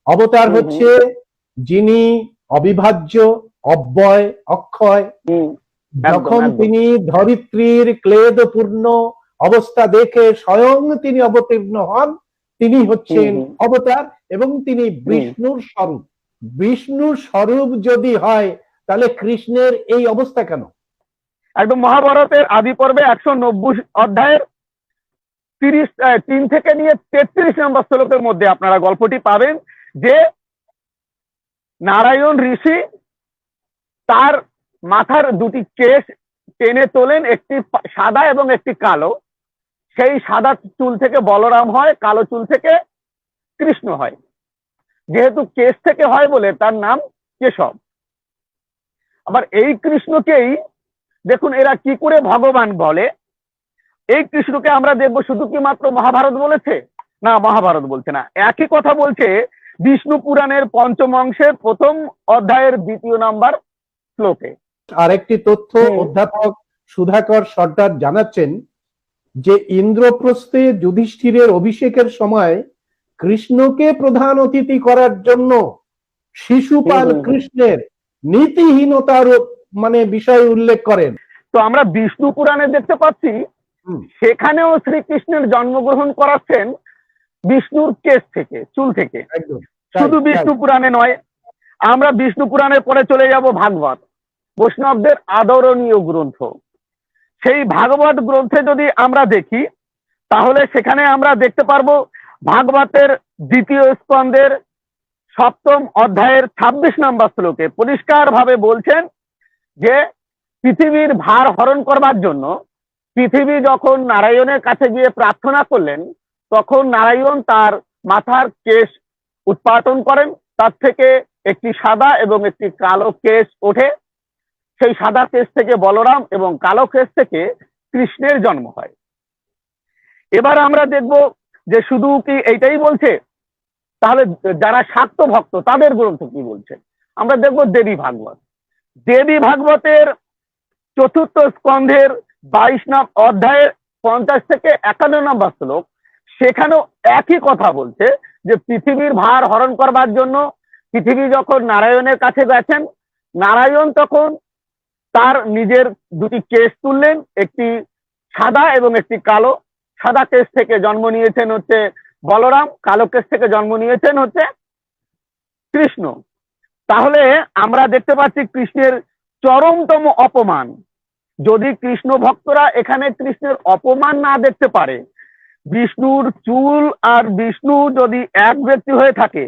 অবতার হচ্ছে যিনি অবিভাজ্য, অব্যয়, অক্ষয়। যখন তিনি ধরিত্রীর ক্লেদপূর্ণ অবস্থা দেখে স্বয়ং তিনি অবতীর্ণ হন, তিনি হচ্ছেন অবতার এবং তিনি বিষ্ণুর স্বরূপ। বিষ্ণুর স্বরূপ যদি হয় তাহলে কৃষ্ণের এই অবস্থা কেন? একদম মহাভারতের আদি পর্বে 190 অধ্যায়ের 3 থেকে নিয়ে 33 নম্বর শ্লোকের মধ্যে আপনারা গল্পটি পাবেন যে নারায়ণ ঋষি তার মাথার দুটি কেশ টেনে তোলেন, একটি সাদা এবং একটি কালো। সেই সাদা চুল থেকে বলরাম হয়, কালো চুল থেকে কৃষ্ণ হয়। যেহেতু কেশ থেকে হয় বলে তার নাম কেশব। আবার এই কৃষ্ণকেই দেখুন এরা কি করে ভগবান বলে। এই কৃষ্ণকে আমরা দেখবো শুধু কি মাত্র মহাভারত বলেছে? না, মহাভারত বলছে না। একই কথা বলছে বিষ্ণু পুরাণের পঞ্চম অংশের প্রথম অধ্যায়ের 2 নম্বর শ্লোকে। আরেকটি তথ্য অধ্যাপক সুধাকর সর্দার জানাচ্ছেন যে ইন্দ্রপ্রস্থে যুধিষ্ঠিরের অভিষেকের সময় কৃষ্ণকে প্রধান অতিথি করার জন্য শিশুপাল কৃষ্ণের নীতিহীনতার বিষয় উল্লেখ করেন। তো আমরা বিষ্ণু পুরাণে দেখতে পাচ্ছি সেখানেও শ্রীকৃষ্ণের জন্মগ্রহণ করাচ্ছেন বিষ্ণুর কেশ থেকে, চুল থেকে। শুধু বিষ্ণু পুরাণে নয়, আমরা বিষ্ণু পুরাণের পরে চলে যাব ভাগবত, বৈষ্ণবদের আদরণীয় গ্রন্থ। সেই ভাগবত গ্রন্থে যদি আমরা দেখি তাহলে সেখানে আমরা দেখতে পারবো ভাগবতের 2য় স্কন্ধের 7ম অধ্যায়ের 26 নম্বর শ্লোকে পরিষ্কার ভাবে বলছেন যে পৃথিবীর ভার হরণ করবার জন্য পৃথিবী যখন নারায়ণের কাছে গিয়ে প্রার্থনা করলেন, তখন নারায়ণ তার মাথার কেশ উৎপাটন করেন। তার থেকে একটি সাদা এবং একটি কালো কেশ ওঠে। সেই সাদা কেশ থেকে বলরাম এবং কালো কেশ থেকে কৃষ্ণের জন্ম হয়। এবার আমরা দেখব যে শুধু কি এইটাই বলছে, তাহলে যারা শাক্ত ভক্ত তাদের গ্রন্থ কি বলছে। আমরা দেখব দেবী ভাগবত। দেবী ভাগবতের 4র্থ স্কন্ধের 22 নম্বর অধ্যায়ের 50 থেকে 51 নম্বর শ্লোক, সেখানেও একই কথা বলছে যে পৃথিবীর ভার হরণ করবার জন্য পৃথিবী যখন নারায়ণের কাছে গেছেন, নারায়ণ তখন তার নিজের দুটি কেশ তুললেন, একটি সাদা এবং একটি কালো। সাদা কেশ থেকে জন্ম নিয়েছেন হচ্ছে বলরাম, কালো কেশ থেকে জন্ম নিয়েছেন হচ্ছে কৃষ্ণ। তাহলে আমরা দেখতে পাচ্ছি কৃষ্ণের চরমতম অপমান। যদি কৃষ্ণ ভক্তরা এখানে কৃষ্ণের অপমান না দেখতে পারে, বিষ্ণুর চুল আর বিষ্ণু যদি এক ব্যক্তি হয়ে থাকে,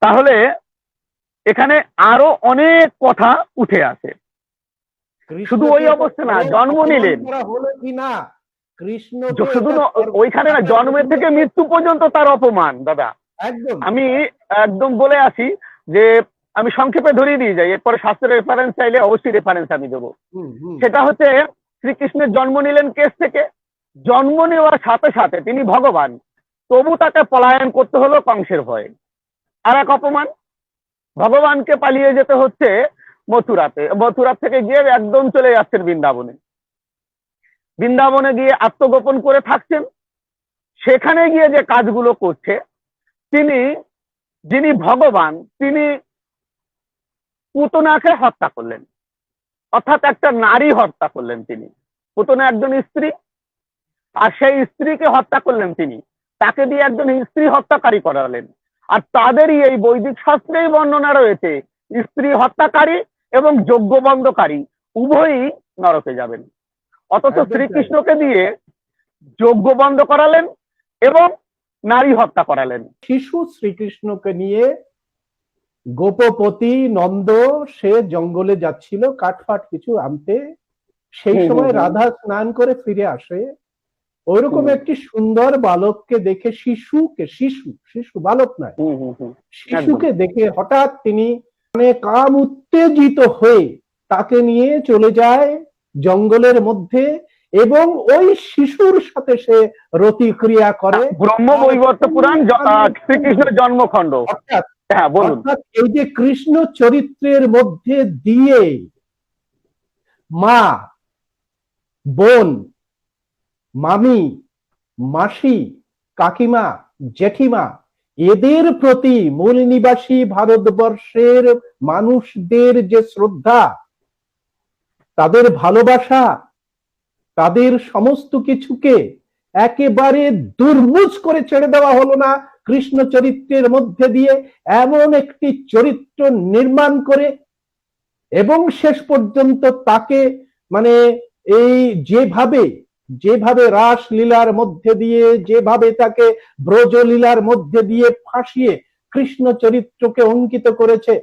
তাহলে এখানে আরো অনেক কথা উঠে আসে। শুধু ওই অবস্থা না, জন্ম নিলেন শুধু ওইখানে না, জন্মের থেকে মৃত্যু পর্যন্ত তার অপমান। দাদা আমি একদম বলে আসি যে আমি সংক্ষেপে ধরিয়ে দিয়ে যাই, এরপরে শাস্ত্রের রেফারেন্স চাইলে অবশ্যই রেফারেন্স আমি দেবো। সেটা হচ্ছে শ্রীকৃষ্ণের জন্ম নিলেন কেশ থেকে। জন্ম নেওয়ার সাথে সাথে তিনি ভগবান, তবু তাকে পলায়ন করতে হলো কংসের ভয়ে। আর এক অপমান, ভগবানকে পালিয়ে যেতে হচ্ছে মথুরাতে। মথুরা থেকে গিয়ে একদম চলে যাচ্ছেন বৃন্দাবনে। বৃন্দাবনে গিয়ে আত্মগোপন করে থাকছেন। সেখানে গিয়ে যে কাজগুলো করছে, যিনি ভগবান, তিনি পুতনাকে হত্যা করলেন, অর্থাৎ একটা নারী হত্যা করলেন। তিনি পুতনা একজন স্ত্রী, আর সেই স্ত্রীকে হত্যা করলেন তিনি, তাকে দিয়ে একজন স্ত্রী হত্যাকারী করালেন। আর তাদেরই এই বৈদিক শাস্ত্রেই বর্ণনা রয়েছে স্ত্রী হত্যাকারী এবং যজ্ঞ বন্ধকারী উভয়ই নরকে যাবেন। অথচ শ্রীকৃষ্ণকে দিয়ে যজ্ঞ বন্ধ করালেন এবং নারী হত্যা করালেন। শিশু শ্রীকৃষ্ণকে নিয়ে গোপপতি নন্দ সে জঙ্গলে যাচ্ছিল কাঠফাট কিছু আনতে। সেই সময় রাধা স্নান করে ফিরে আসে। ওইরকম একটি সুন্দর বালককে দেখে, শিশু বালক নয়, শিশুকে দেখে হঠাৎ তিনি কাম উত্তেজিত হয়ে তাকে নিয়ে চলে যায় জঙ্গলের মধ্যে এবং ওই শিশুর সাথে সে রতিক্রিয়া করে। ব্রহ্মবৈবর্ত পুরাণ শ্রীকৃষ্ণের জন্মখণ্ড। হ্যাঁ বলুন। এই যে কৃষ্ণ চরিত্রের মধ্যে দিয়ে মা, বোন, মামি, মাসি, কাকিমা, জেঠিমা এদের প্রতি মূল নিবাসী ভারতবর্ষের মানুষদের যে শ্রদ্ধা, তাদের ভালোবাসা, তাদের সমস্ত কিছুকে একেবারে দুর্মুজ করে ছেড়ে দেওয়া হলো না কৃষ্ণ চরিত্রের মধ্যে দিয়ে, এমন একটি চরিত্র নির্মাণ করে এবং শেষ পর্যন্ত তাকে মানে এই যেভাবে রাসলীলার মধ্যে দিয়ে, যেভাবে তাকে ব্রজলীলার মধ্যে দিয়ে ফাঁসিয়ে কৃষ্ণ চরিত্রকে অঙ্কিত করেছে,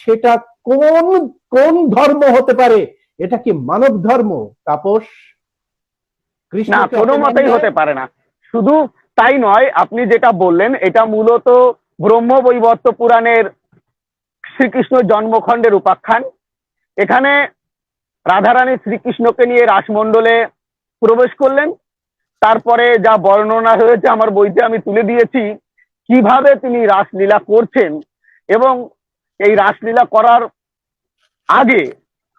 সেটা কোন কোন ধর্ম হতে পারে? এটা কি মানব ধর্ম তাপস? না, কোনো মতেই হতে পারে না। শুধু তাই নয়, আপনি যেটা বললেন এটা মূলত ব্রহ্মবৈবর্ত পুরাণের শ্রীকৃষ্ণ জন্মখণ্ডের উপাখ্যান। এখানে রাধারানী শ্রীকৃষ্ণকে নিয়ে রাসমণ্ডলে প্রবেশ করলেন। তারপরে যা বর্ণনা হয়েছে আমার বইতে আমি তুলে দিয়েছি, কিভাবে তিনি রাসলীলা করছেন। এবং এই রাসলীলা করার আগে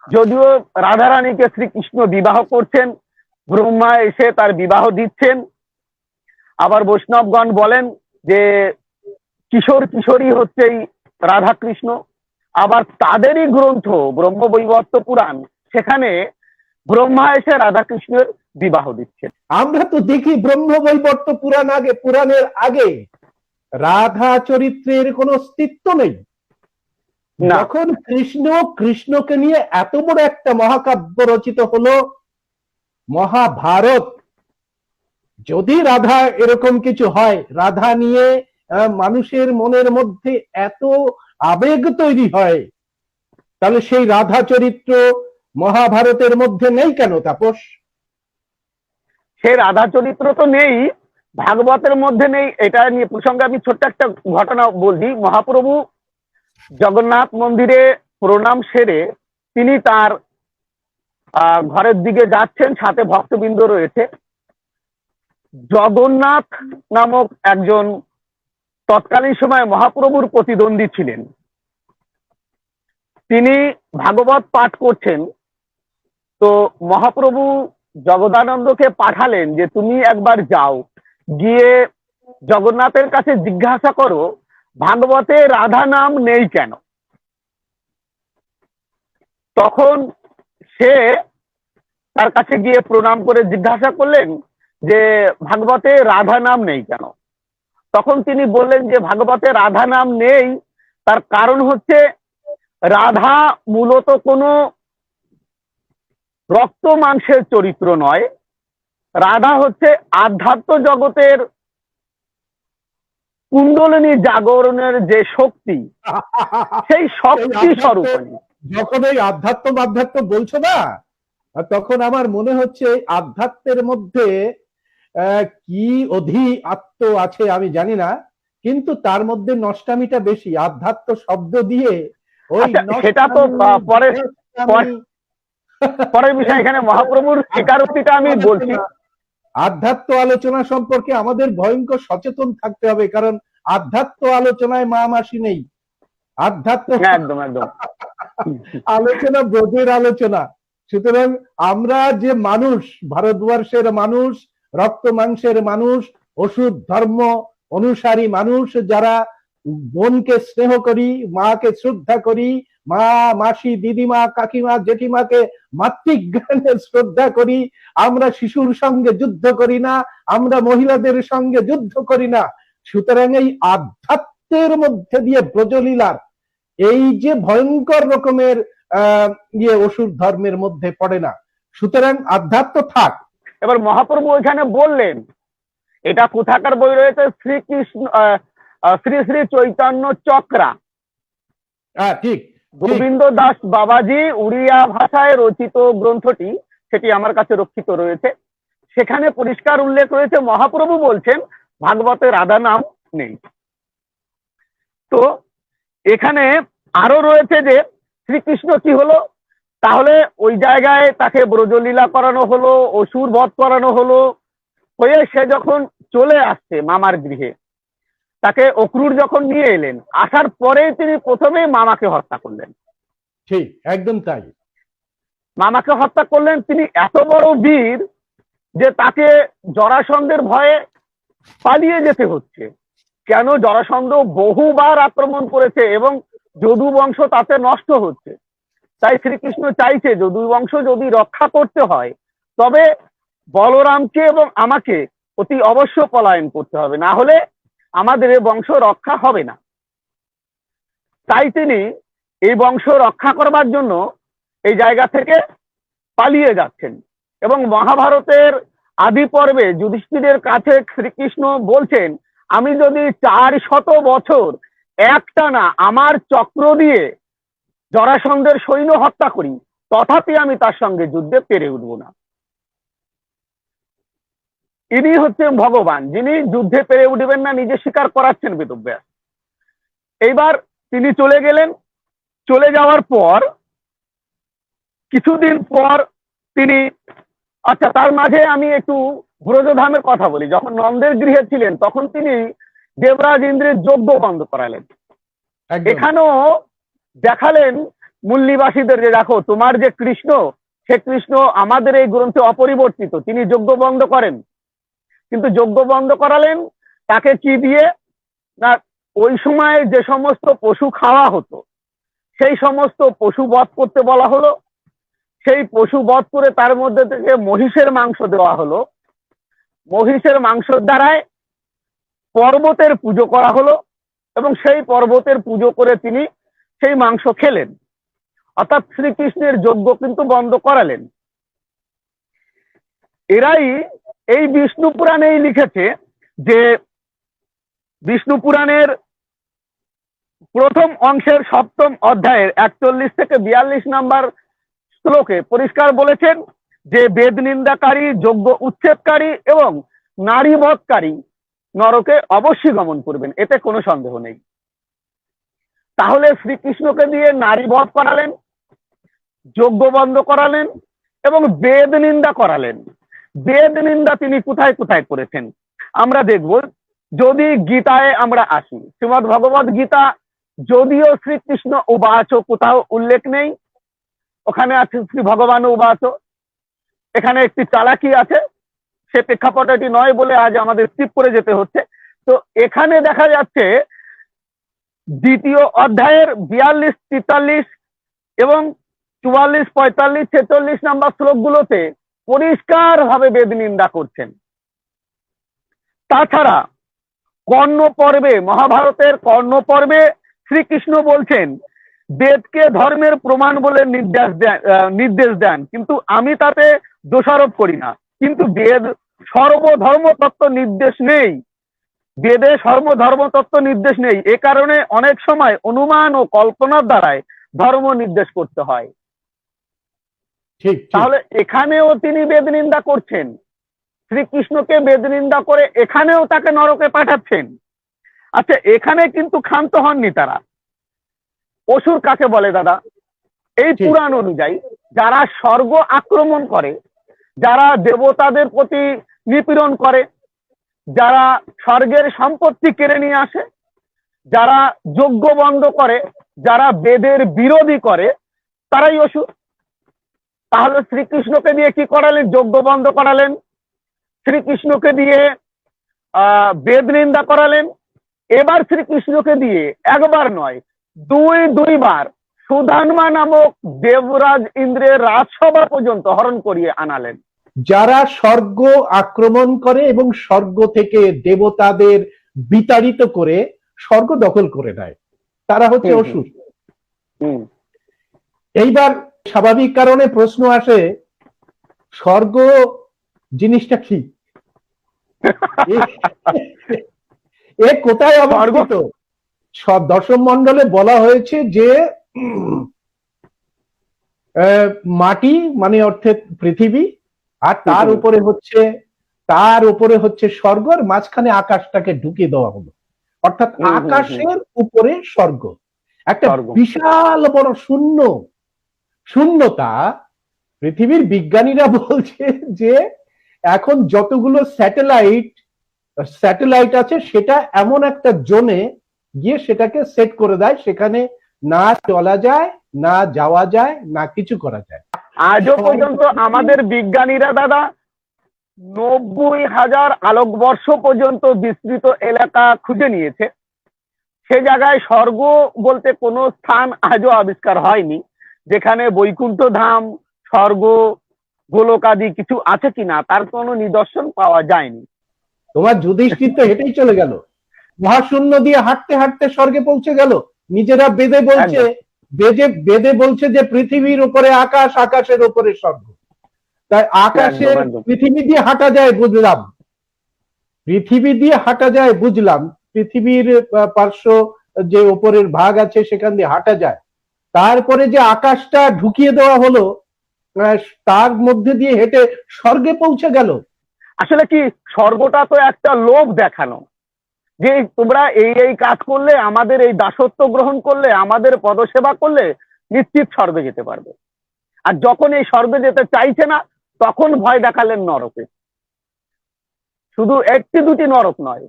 যদিও রাধারানীকে শ্রীকৃষ্ণ বিবাহ করছেন, ব্রহ্মা এসে তার বিবাহ দিচ্ছেন। আবার বৈষ্ণবগণ বলেন যে কিশোর কিশোরী হচ্ছেই রাধাকৃষ্ণ। আবার তাদেরই গ্রন্থ ব্রহ্মবৈবর্ত পুরাণ, সেখানে ব্রহ্মা এসে রাধাকৃষ্ণের বিবাহ দিচ্ছেন। আমরা তো দেখি ব্রহ্মবৈবর্ত পুরাণের আগে রাধা চরিত্রের কোনো অস্তিত্ব নেই। যখন কৃষ্ণকে নিয়ে এত বড় একটা মহাকাব্য রচিত হলো, মহাভারত, যদি রাধা এরকম কিছু হয়, রাধা নিয়ে মানুষের মনের মধ্যে এত আবেগ তৈরি হয়, তাহলে সেই রাধা চরিত্র মহাভারতের মধ্যে নেই কেন তাপস? সে রাধা চরিত্র তো নেই, ভাগবতের মধ্যে নেই। এটা নিয়ে প্রসঙ্গে আমি ছোট্ট একটা ঘটনা বলছি। মহাপ্রভু জগন্নাথ মন্দিরে প্রণাম সেরে তিনি তার ঘরের দিকে যাচ্ছেন, সাথে ভক্তবৃন্দ রয়েছে। জগন্নাথ নামক একজন তৎকালীন সময় মহাপ্রভুর প্রতিদ্বন্দ্বী ছিলেন। তিনি ভাগবত পাঠ করছেন। তো মহাপ্রভু জগদানন্দকে পাঠালেন যে তুমি একবার যাও, গিয়ে জগন্নাথের কাছে জিজ্ঞাসা করো ভাগবতে রাধা নাম নেই কেন। তখন সে তার কাছে গিয়ে প্রণাম করে জিজ্ঞাসা করলেন যে ভাগবতে রাধা নাম নেই কেন। তখন তিনি বললেন যে ভাগবতে রাধা নাম নেই, তার কারণ হচ্ছে রাধা মূলত কোনো রক্ত মাংসের চরিত্র নয়, রাধা হচ্ছে আধ্যাত্ম জগতের কুণ্ডলিনী জাগরণের যে শক্তি, সেই শক্তি স্বরূপিণী। যখন এই আধ্যাত্ম বলছো না, তখন আমার মনে হচ্ছে আধ্যাত্মের মধ্যে কি আত্ম আছে আমি জানি না, কিন্তু তার মধ্যে নষ্টামিটা বেশি। আধ্যাত্ম শব্দ দিয়ে ওই সেটা তো পরের বিষয়। এখানে মহাপ্রভুর স্বীকারোক্তিটা আমি বলছি। আধ্যাত্ম আলোচনা সম্পর্কে আমাদের ভয়ঙ্কর সচেতন থাকতে হবে, কারণ আধ্যাত্ম আলোচনায় মা মাসি নেই। আধ্যাত্ম একদম আলোচনা ব্রজের আলোচনা। সুতরাং আমরা যে মানুষ, ভারতবর্ষের মানুষ, রক্ত মাংসের মানুষ, ওষুধ ধর্ম অনুসারী মানুষ, যারা বোনকে স্নেহ করি, মাকে শ্রদ্ধা করি, মা মাসি দিদিমা কাকিমা জেঠিমাকে মাতৃজ্ঞানে শ্রদ্ধা করি, আমরা শিশুর সঙ্গে যুদ্ধ করি না, আমরা মহিলাদের সঙ্গে যুদ্ধ করি না। সুতরাং এই আধ্যাত্মের মধ্যে দিয়ে ব্রজলীলার এই যে ভয়ঙ্কর রকমের অসুর ধর্মের মধ্যে পড়ে না। সুতরাং আধ্যাত্ম থাক। এবার মহাপ্রভু ওইখানে বললেন, এটা কোথাকার বই রয়েছে, শ্রীকৃষ্ণ শ্রী শ্রী চৈতন্য চক্রা, ঠিক, গোবিন্দ দাস বাবাজি উড়িয়া ভাষায় রচিত গ্রন্থটি, সেটি আমার কাছে রক্ষিত রয়েছে। সেখানে পরিষ্কার উল্লেখ রয়েছে, মহাপ্রভু বলছেন ভাগবতে রাধা নাম নেই। তো এখানে আরো রয়েছে যে শ্রীকৃষ্ণ কি হলো, তাহলে ওই জায়গায় তাকে ব্রজলীলা করানো হলো, অসুর বধ করানো হলো, হয়ে সে যখন চলে আসছে মামার গৃহে, তাকে অক্রূর যখন নিয়ে এলেন, আসার পরেই তিনি প্রথমেই মামাকে হত্যা করলেন। ঠিক, একদম তাই। মামাকে হত্যা করলেন। তিনি এত বড় বীর যে তাকে জরাসন্ধের ভয়ে পালিয়ে যেতে হচ্ছে। কেন জরাসন্ধ বহুবার আক্রমণ করেছে এবং যদু বংশ তাতে নষ্ট হচ্ছে। তাই শ্রীকৃষ্ণ চাইছে যদু বংশ যদি রক্ষা করতে হয় তবে বলরামকে এবং আমাকে অতি অবশ্য পলায়ন করতে হবে, না হলে আমাদের এই বংশ রক্ষা হবে না। তাই তিনি এই বংশ রক্ষা করবার জন্য এই জায়গা থেকে পালিয়ে যাচ্ছেন। এবং মহাভারতের আদি পর্বে যুধিষ্ঠিরের কাছে শ্রীকৃষ্ণ বলছেন, আমি যদি 400 বছর একটানা আমার চক্র দিয়ে জরাসন্ধের সৈন্য হত্যা করি তথাপি আমি তার সঙ্গে যুদ্ধে পেরে উঠব না। ইনি হচ্ছেন ভগবান, যিনি যুদ্ধে পেরে উঠবেন না নিজে স্বীকার করাচ্ছেন বেদব্যাস। এইবার তিনি চলে গেলেন। চলে যাওয়ার পর কিছুদিন পর তিনি, আচ্ছা তার মাঝে আমি একটু ব্রজধামের কথা বলি। যখন নন্দের গৃহে ছিলেন তখন তিনি দেবরাজ ইন্দ্রের যজ্ঞ বন্ধ করালেন। এখানেও দেখালেন মূলনিবাসীদের যে দেখো তোমার যে কৃষ্ণ, সে কৃষ্ণ আমাদের এই গ্রন্থে অপরিবর্তিত। তিনি যজ্ঞ বন্ধ করেন, কিন্তু যজ্ঞ বন্ধ করালেন তাকে কি দিয়ে না, ওই সময় যে সমস্ত পশু খাওয়া হতো সেই সমস্ত পশু বধ করতে বলা হলো। সেই পশু বধ করে তার মধ্যে থেকে মহিষের মাংস দেওয়া হলো। মহিষের মাংসের দ্বারায় পর্বতের পুজো করা হলো এবং সেই পর্বতের পুজো করে তিনি সেই মাংস খেলেন। অর্থাৎ শ্রীকৃষ্ণের যজ্ঞ কিন্তু বন্ধ করালেন। এরাই এই বিষ্ণু পুরাণেই লিখেছে যে বিষ্ণু পুরাণের প্রথম অংশের 7ম অধ্যায়ের 41 থেকে 42 নম্বর শ্লোকে পরিষ্কার বলেছেন যে বেদ নিন্দাকারী, যজ্ঞ উচ্ছেদকারী এবং নারী বধকারী নরকে অবশ্যই গমন করবেন, এতে কোনো সন্দেহ নেই। তাহলে শ্রীকৃষ্ণকে দিয়ে নারী বধ করালেন, যজ্ঞ বন্ধ করালেন এবং বেদ নিন্দা করালেন। বেদ নিন্দা তিনি কোথায় কোথায় করেছেন আমরা দেখব। যদি গীতায় আমরা আসি, শ্রীমদ্ ভগবত গীতা যদিও শ্রীকৃষ্ণ উবাচ কোথাও উল্লেখ নেই, ওখানে আছে শ্রী ভগবান উবাচ। এখানে একটি চালাকি আছে, সে প্রেক্ষাপটটি নয় বলে আজ আমাদের স্কিপ করে যেতে হচ্ছে। তো এখানে দেখা যাচ্ছে দ্বিতীয় অধ্যায়ের 42, 43 এবং 44, 45, 46 নম্বর শ্লোকগুলোতে পরিষ্কার ভাবে বেদ নিন্দা করছেন। তাছাড়া কর্ণ পর্বে, মহাভারতের কর্ণ পর্বে শ্রীকৃষ্ণ বলছেন বেদকে ধর্মের প্রমাণ বলে নির্দেশ দেন, কিন্তু আমি তাতে দোষারোপ করি না। কিন্তু বেদ সর্বধর্ম তত্ত্ব নির্দেশ নেই, বেদে সর্বধর্ম তত্ত্ব নির্দেশ নেই। এ কারণে অনেক সময় অনুমান ও কল্পনার দ্বারাই ধর্ম নির্দেশ করতে হয়। তাহলে এখানেও তিনি বেদ নিন্দা করছেন, শ্রীকৃষ্ণকে বেদ নিন্দা করে এখানেও তাকে নরকে পাঠাচ্ছেন। আচ্ছা, এখানে কিন্তু ক্ষান্ত হননি তারা। অসুর কাকে বলে দাদা? এই পুরাণ অনুযায়ী যারা স্বর্গ আক্রমণ করে, যারা দেবতাদের প্রতি নিপীড়ন করে, যারা স্বর্গের সম্পত্তি কেড়ে নিয়ে আসে, যারা যজ্ঞ বন্ধ করে, যারা বেদের বিরোধী করে, তারাই অসুর। তাহলে শ্রীকৃষ্ণকে দিয়ে কি করালেন? যজ্ঞ বন্ধ করালেন। শ্রীকৃষ্ণকে দিয়ে বেদ নিন্দা করালেন। এবার শ্রীকৃষ্ণকে দিয়ে একবার নয়, দুইবার সুধান্মা নামক দেবরাজ ইন্দ্রের রাজসভা পর্যন্ত হরণ করিয়ে আনালেন। যারা স্বর্গ আক্রমণ করে এবং স্বর্গ থেকে দেবতাদের বিতাড়িত করে স্বর্গ দখল করে নেয়, তারা হচ্ছে অসুর। এইবার স্বাভাবিক কারণে প্রশ্ন আসে, স্বর্গ জিনিসটা কি? এ কোথায় অবস্থিত? দশম মণ্ডলে বলা হয়েছে যে মাটি মানে অর্থাৎ পৃথিবী, আর তার উপরে হচ্ছে স্বর্গ, আর মাঝখানে আকাশটাকে ঢুকিয়ে দেওয়া হলো। অর্থাৎ আকাশের উপরে স্বর্গ, একটা বিশাল বড় শূন্যতা। পৃথিবীর বিজ্ঞানীরা বলছে যে এখন যতগুলো স্যাটেলাইট আছে সেটা এমন একটা জোনে গিয়ে সেটাকে সেট করে দেয়, সেখানে না চলা যায়, না যাওয়া যায়, না কিছু করা যায়। আজও পর্যন্ত আমাদের বিজ্ঞানীরা দাদা 90,000 আলোকবর্ষ পর্যন্ত বিস্তৃত এলাকা খুঁজে নিয়েছে। সে জায়গায় স্বর্গ বলতে কোনো স্থান আজও আবিষ্কার হয়নি, যেখানে বৈকুণ্ঠ ধাম, স্বর্গ, গোলক আদি কিছু আছে কিনা তার কোনো নিদর্শন পাওয়া যায়নি। তোমার যুধিষ্ঠির তো হেঁটেই চলে গেল, মহাশূন্য দিয়ে হাঁটতে হাঁটতে স্বর্গে পৌঁছে গেল। নিজেরা বেদে বলছে, বেদে বলছে যে পৃথিবীর উপরে আকাশ, আকাশের উপরে স্বর্গ। তাই আকাশের পৃথিবী দিয়ে হাঁটা যায় বুঝলাম, পৃথিবী দিয়ে হাঁটা যায় বুঝলাম, পৃথিবীর পার্শ্ব যে উপরের ভাগ আছে সেখান দিয়ে হাঁটা যায়। তারপরে যে আকাশটা ঢুকিয়ে দেওয়া হলো, তার মধ্যে দিয়ে হেঁটে স্বর্গে পৌঁছে গেল। আসলে কি, স্বর্গটা তো একটা লোভ দেখানো, যে তোমরা এই এই কাজ করলে, আমাদের এই দাসত্ব গ্রহণ করলে, আমাদের পদসেবা করলে নিশ্চিত স্বর্গে যেতে পারবে। আর যখন এই স্বর্গে যেতে চাইছে না, তখন ভয় দেখালেন নরকে। শুধু একটি দুটি নরক নয়,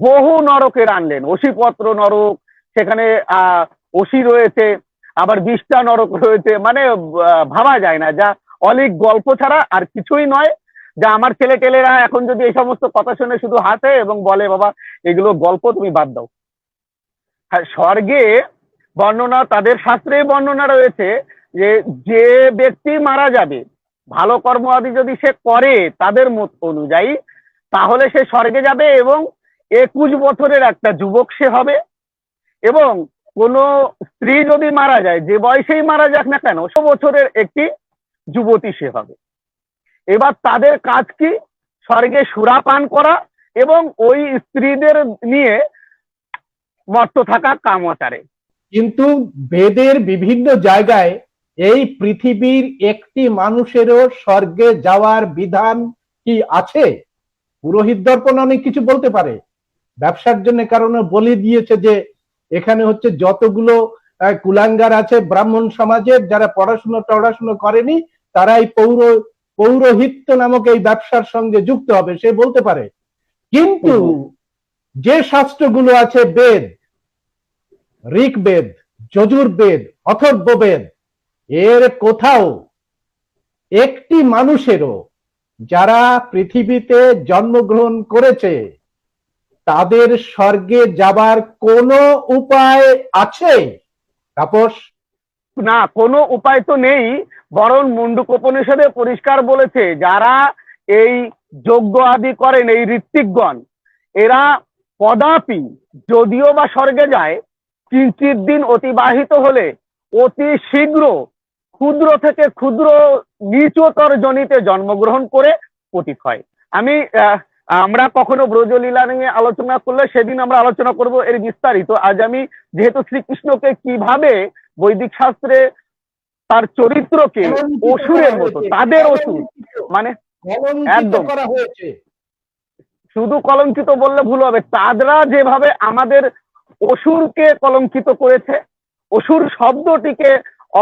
বহু নরকের আনলেন। অসিপত্র নরক, সেখানে অসি রয়েছে, আবার 20টা নরক রয়েছে। মানে ভাবা যায় না, যা অলিক গল্প ছাড়া আর কিছুই নয়। যা আমার ছেলে টেলেরা এখন যদি এই সমস্ত কথা শুনে শুধু হাসে এবং বলে, বাবা এগুলো গল্প, তুমি বাদ দাও। হ্যাঁ, স্বর্গে বর্ণনা, তাদের শাস্ত্রে বর্ণনা রয়েছে যে যে ব্যক্তি মারা যাবে, ভালো কর্ম আদি যদি সে করে তাদের মত অনুযায়ী, তাহলে সে স্বর্গে যাবে এবং 21 বছরের একটা যুবক সে হবে। এবং কোন স্ত্রী যদি মারা যায়, যে বয়সেই মারা যাক না কেন, 100 বছরের একটি যুবতী সে হবে। এবার তাদের কাজ কি? স্বর্গে সুরাপান করা এবং ওই স্ত্রীদের নিয়ে মত্ত থাকা কামাচারে। কিন্তু বেদের বিভিন্ন জায়গায় এই পৃথিবীর একটি মানুষেরও স্বর্গে যাওয়ার বিধান কি আছে? পুরোহিত দর্পণ অনেক কিছু বলতে পারে, ব্যবসার জন্য কারণে বলে দিয়েছে যে এখানে হচ্ছে যতগুলো কুলাঙ্গার আছে ব্রাহ্মণ সমাজের, যারা পড়াশুনো করেনি, তারাই পৌরোহিত্য নামক এই ব্যবসার সঙ্গে যুক্ত হবে, সে বলতে পারে। কিন্তু যে শাস্ত্রগুলো আছে, বেদ, ঋগ্বেদ, যজুর্বেদ, অথর্ববেদ, এর কোথাও একটি মানুষেরও যারা পৃথিবীতে জন্মগ্রহণ করেছে তাদের স্বর্গে যাবার কোনো উপায় আছে? তাপস, না, কোনো উপায় তো নেই। বরং মুন্ডুকোপনিষদে পরিষ্কার বলেছে, যারা এই যজ্ঞ আদি করেন, এই ঋত্বিকগণ, এরা কদাপি যদিও বা স্বর্গে যায়, কিঞ্চিত দিন অতিবাহিত হলে অতি শীঘ্র ক্ষুদ্র থেকে ক্ষুদ্র নিচতর জনিতে জন্মগ্রহণ করে পতিত হয়। আমরা কখনো ব্রজলীলা নিয়ে আলোচনা করলে সেদিন আমরা আলোচনা করব এর বিস্তারিত। আজ আমি যেহেতু শ্রীকৃষ্ণকে কিভাবে বৈদিক শাস্ত্রে তার চরিত্রকে অসুরের মতো, তাদের অসুর মানে একদম করা হয়েছে, শুধু কলঙ্কিত বললে ভুল হবে, তারা যেভাবে আমাদের অসুরকে কলঙ্কিত করেছে, অসুর শব্দটিকে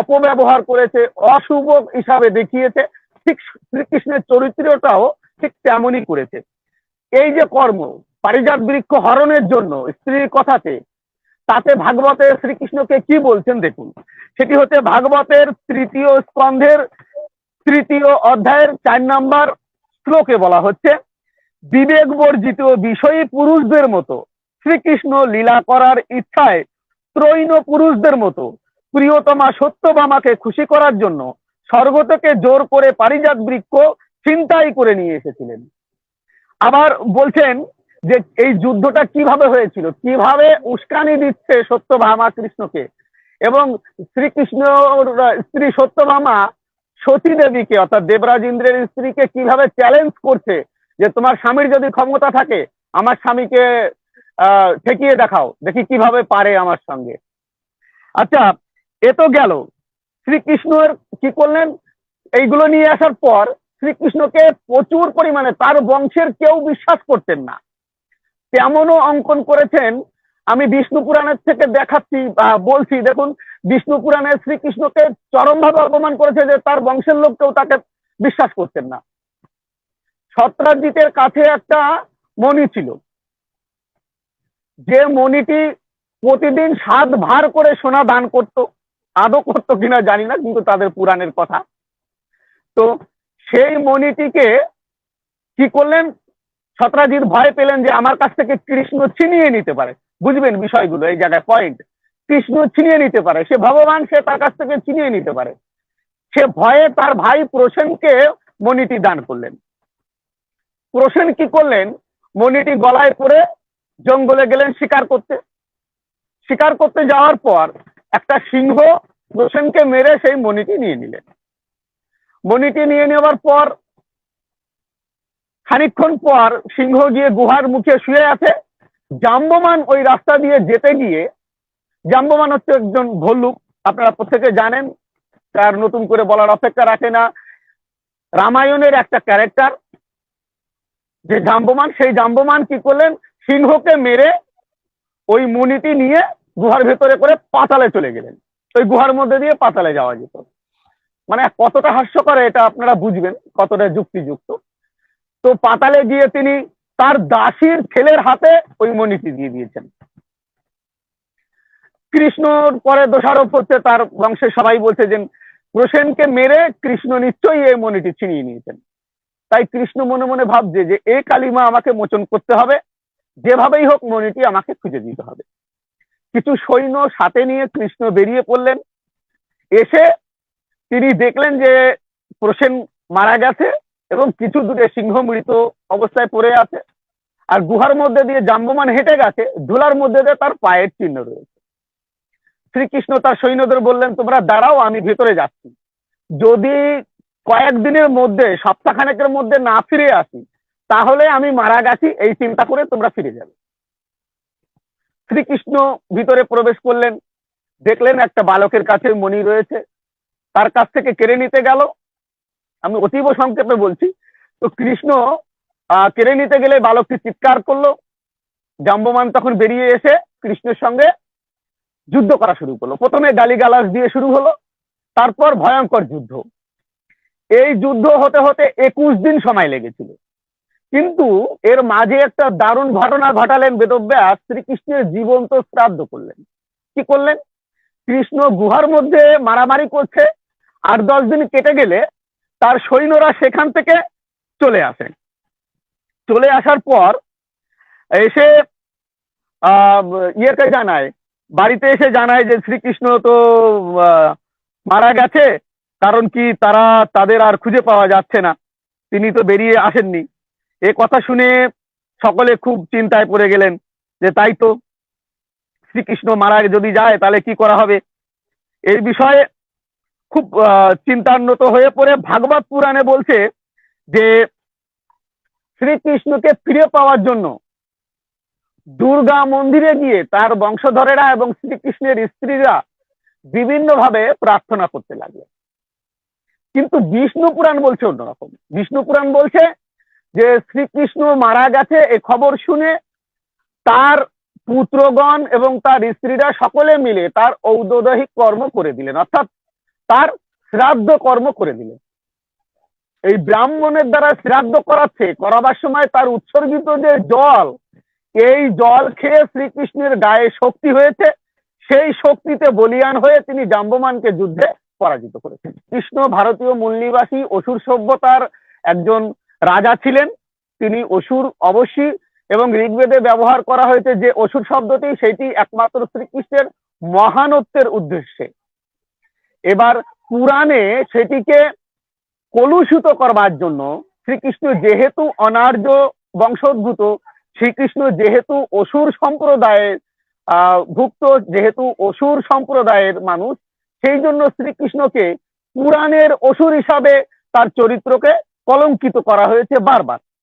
অপব্যবহার করেছে, অশুভ হিসাবে দেখিয়েছে, ঠিক শ্রীকৃষ্ণের চরিত্রটাও ঠিক তেমনই করেছে। এই যে কর্ম, পারিজাত বৃক্ষ হরণের জন্য স্ত্রীর কথাতে, তাতে ভাগবতে শ্রীকৃষ্ণকে কি বলছেন দেখুন। সেটি হচ্ছে ভাগবতের 3য় স্কন্ধের 3য় অধ্যায়ের 4 নম্বর শ্লোকে বলা হচ্ছে, বিবেক বর্জিত বিষয়ী পুরুষদের মতো শ্রীকৃষ্ণ লীলা করার ইচ্ছায় ত্রৈণ পুরুষদের মতো প্রিয়তমা সত্যভামাকে খুশি করার জন্য স্বর্গ থেকে জোর করে পারিজাত বৃক্ষ ছিনতাই করে নিয়ে এসেছিলেন। আবার বলছেন যে এই যুদ্ধটা কিভাবে হয়েছিল, কিভাবে উস্কানি দিচ্ছে সত্যভামা কৃষ্ণকে, এবং শ্রীকৃষ্ণ স্ত্রী সত্যভামা সতী দেবীকে অর্থাৎ দেবরাজ ইন্দ্রের স্ত্রীকে কিভাবে চ্যালেঞ্জ করছে যে তোমার স্বামীর যদি ক্ষমতা থাকে আমার স্বামীকে ঠেকিয়ে দেখাও, দেখি কিভাবে পারে আমার সঙ্গে। আচ্ছা, এ তো গেল। শ্রীকৃষ্ণের কি করলেন, এইগুলো নিয়ে আসার পর শ্রীকৃষ্ণকে প্রচুর পরিমাণে তার বংশের কেউ বিশ্বাস করতেন না, তেমনও অঙ্কন করেছেন। আমি বিষ্ণু পুরাণের থেকে দেখাচ্ছি, বলছি দেখুন, বিষ্ণু পুরাণে শ্রীকৃষ্ণকে চরমভাবে অপমান করেছে যে তার বংশের লোক কেউ তাকে বিশ্বাস করতেন না। সত্রাজিতের কাছে একটা মণি ছিল, যে মণিটি প্রতিদিন 7 ভার করে সোনা দান করত, আদৌ করতো কিনা জানি না, কিন্তু তাদের পুরাণের কথা। তো সেই মণিটিকে কি করলেন, সত্রাজিৎ ভয় পেলেন যে আমার কাছ থেকে কৃষ্ণ ছিনিয়ে নিতে পারে। বুঝবেন বিষয়গুলো, এই জায়গায় পয়েন্ট। কৃষ্ণ ছিনিয়ে নিতে পারে, সে ভগবান, সে তার কাছ থেকে ছিনিয়ে নিতে পারে। সে ভয়ে তার ভাই প্রসেনকে মণিটি দান করলেন। প্রসেন কি করলেন, মণিটি গলায় পরে জঙ্গলে গেলেন শিকার করতে। শিকার করতে যাওয়ার পর একটা সিংহ প্রসেনকে মেরে সেই মণিটি নিয়ে নিলেন। মণিটি নিয়ে নেওয়ার পর খানিকক্ষণ পর সিংহ গিয়ে গুহার মুখে শুয়ে আছে। জাম্বমান ওই রাস্তা দিয়ে যেতে গিয়ে, জাম্বমান হচ্ছে একজন ভল্লুক, আপনারা প্রত্যেকে জানেন, তার নতুন করে বলার অপেক্ষা রাখে না। রামায়ণের একটা ক্যারেক্টার যে জাম্বমান, সেই জাম্বমান কি করলেন, সিংহকে মেরে ওই মণিটি নিয়ে গুহার ভেতরে করে পাতালে চলে গেলেন। ওই গুহার মধ্যে দিয়ে পাতালে যাওয়া যেত। মানে কতটা হাস্যকর এটা আপনারা বুঝবেন, কতটা যুক্তিযুক্ত। তো পাতালে গিয়ে তিনি তার দাসীর ছেলের হাতে ওই মণিটি দিয়ে দিয়েছেন। কৃষ্ণর পরে দোষারোপ হচ্ছে, তার বংশের সবাই বলছে যে প্রসেনকে মেরে কৃষ্ণ নিশ্চয়ই এই মণিটি ছিনিয়ে নিয়েছেন। তাই কৃষ্ণ মনে মনে ভাবছে যে এই কালিমা আমাকে মোচন করতে হবে, যেভাবেই হোক মণিটি আমাকে খুঁজে দিতে হবে। কিছু সৈন্য সাথে নিয়ে কৃষ্ণ বেরিয়ে পড়লেন। এসে তিনি দেখলেন যে প্রসেন মারা গেছে এবং কিছু দূরে সিংহ মৃত অবস্থায় পড়ে আছে। আর গুহার মধ্যে দিয়ে জাম্বমান হেঁটে গেছে, ধুলার মধ্যে দিয়ে তার পায়ের চিহ্ন রয়েছে। শ্রীকৃষ্ণ তার সৈন্যদের বললেন, তোমরা দাঁড়াও, আমি ভেতরে যাচ্ছি। যদি কয়েকদিনের মধ্যে, সপ্তাহখানেকের মধ্যে না ফিরে আসি, তাহলে আমি মারা গেছি এই চিন্তা করে তোমরা ফিরে যাবে। শ্রীকৃষ্ণ ভিতরে প্রবেশ করলেন, দেখলেন একটা বালকের কাছে মণি রয়েছে, তার কাছ থেকে কেড়ে নিতে গেল। আমি অতীব সংক্ষেপে বলছি। তো কৃষ্ণ কেড়ে নিতে গেলে বালকটি চিৎকার করলো। জাম্বমান তখন বেরিয়ে এসে কৃষ্ণের সঙ্গে যুদ্ধ করা শুরু করলো। প্রথমে গালিগালাজ দিয়ে শুরু হলো, তারপর ভয়ঙ্কর যুদ্ধ। এই যুদ্ধ হতে হতে 21 দিন সময় লেগেছিল। কিন্তু এর মাঝে একটা দারুণ ঘটনা ঘটালেন বেদব্যাস, শ্রীকৃষ্ণের জীবন্ত শ্রাদ্ধ করলেন। কি করলেন, কৃষ্ণ গুহার মধ্যে মারামারি করছে, 8-10 দিন কেটে গেলে তার সৈন্যরা সেখান থেকে চলে আসে। চলে আসার পর এসে ইয়েকে জানায়, বাড়িতে এসে জানায় যে শ্রীকৃষ্ণ তো মারা গেছে, কারণ কি তারা তাদের আর খুঁজে পাওয়া যাচ্ছে না, তিনি তো বেরিয়ে আসেননি। এ কথা শুনে সকলে খুব চিন্তায় পড়ে গেলেন যে তাই তো, শ্রীকৃষ্ণ মারা যদি যায় তাহলে কি করা হবে। এই বিষয়ে খুব চিন্তান্বিত হয়ে পড়ে ভাগবত পুরাণে বলছে যে শ্রীকৃষ্ণকে ফিরে পাওয়ার জন্য দুর্গা মন্দিরে গিয়ে তার বংশধরেরা এবং শ্রীকৃষ্ণের স্ত্রীরা বিভিন্ন ভাবে প্রার্থনা করতে লাগলেন। কিন্তু বিষ্ণু পুরাণ বলছে অন্যরকম। বিষ্ণু পুরাণ বলছে যে শ্রীকৃষ্ণ মারা গেছে এ খবর শুনে তার পুত্রগণ এবং তার স্ত্রীরা সকলে মিলে তার ঔদদহিক কর্ম করে দিলেন, অর্থাৎ তার শ্রাদ্ধ কর্ম করে দিলেন। এই ব্রাহ্মণের দ্বারা শ্রাদ্ধ করাবার সময় তার উৎসর্গিত যে জল, এই জল খেয়ে শ্রীকৃষ্ণের গায়ে শক্তি হয়েছে, সেই শক্তিতে বলিয়ান হয়ে তিনি জাম্বমানকে যুদ্ধে পরাজিত করেছেন। কৃষ্ণ ভারতীয় মূল নিবাসী অসুর সভ্যতার একজন রাজা ছিলেন। তিনি অসুর অবশ্যই, এবং ঋগ্বেদে ব্যবহার করা হয়েছে যে অসুর শব্দটি, সেটি একমাত্র শ্রীকৃষ্ণের মহানত্বের উদ্দেশ্যে। এবার পুরাণে সেটিকে কলুষিত করবার জন্য শ্রীকৃষ্ণ যেহেতু অনার্য বংশোদ্ভূত, শ্রীকৃষ্ণ যেহেতু অসুর সম্প্রদায়ের ভুক্ত, যেহেতু অসুর সম্প্রদায়ের মানুষ, সেই জন্য শ্রীকৃষ্ণকে পুরাণের অসুর হিসাবে তার চরিত্রকে কলঙ্কিত করা হয়েছে বারবার।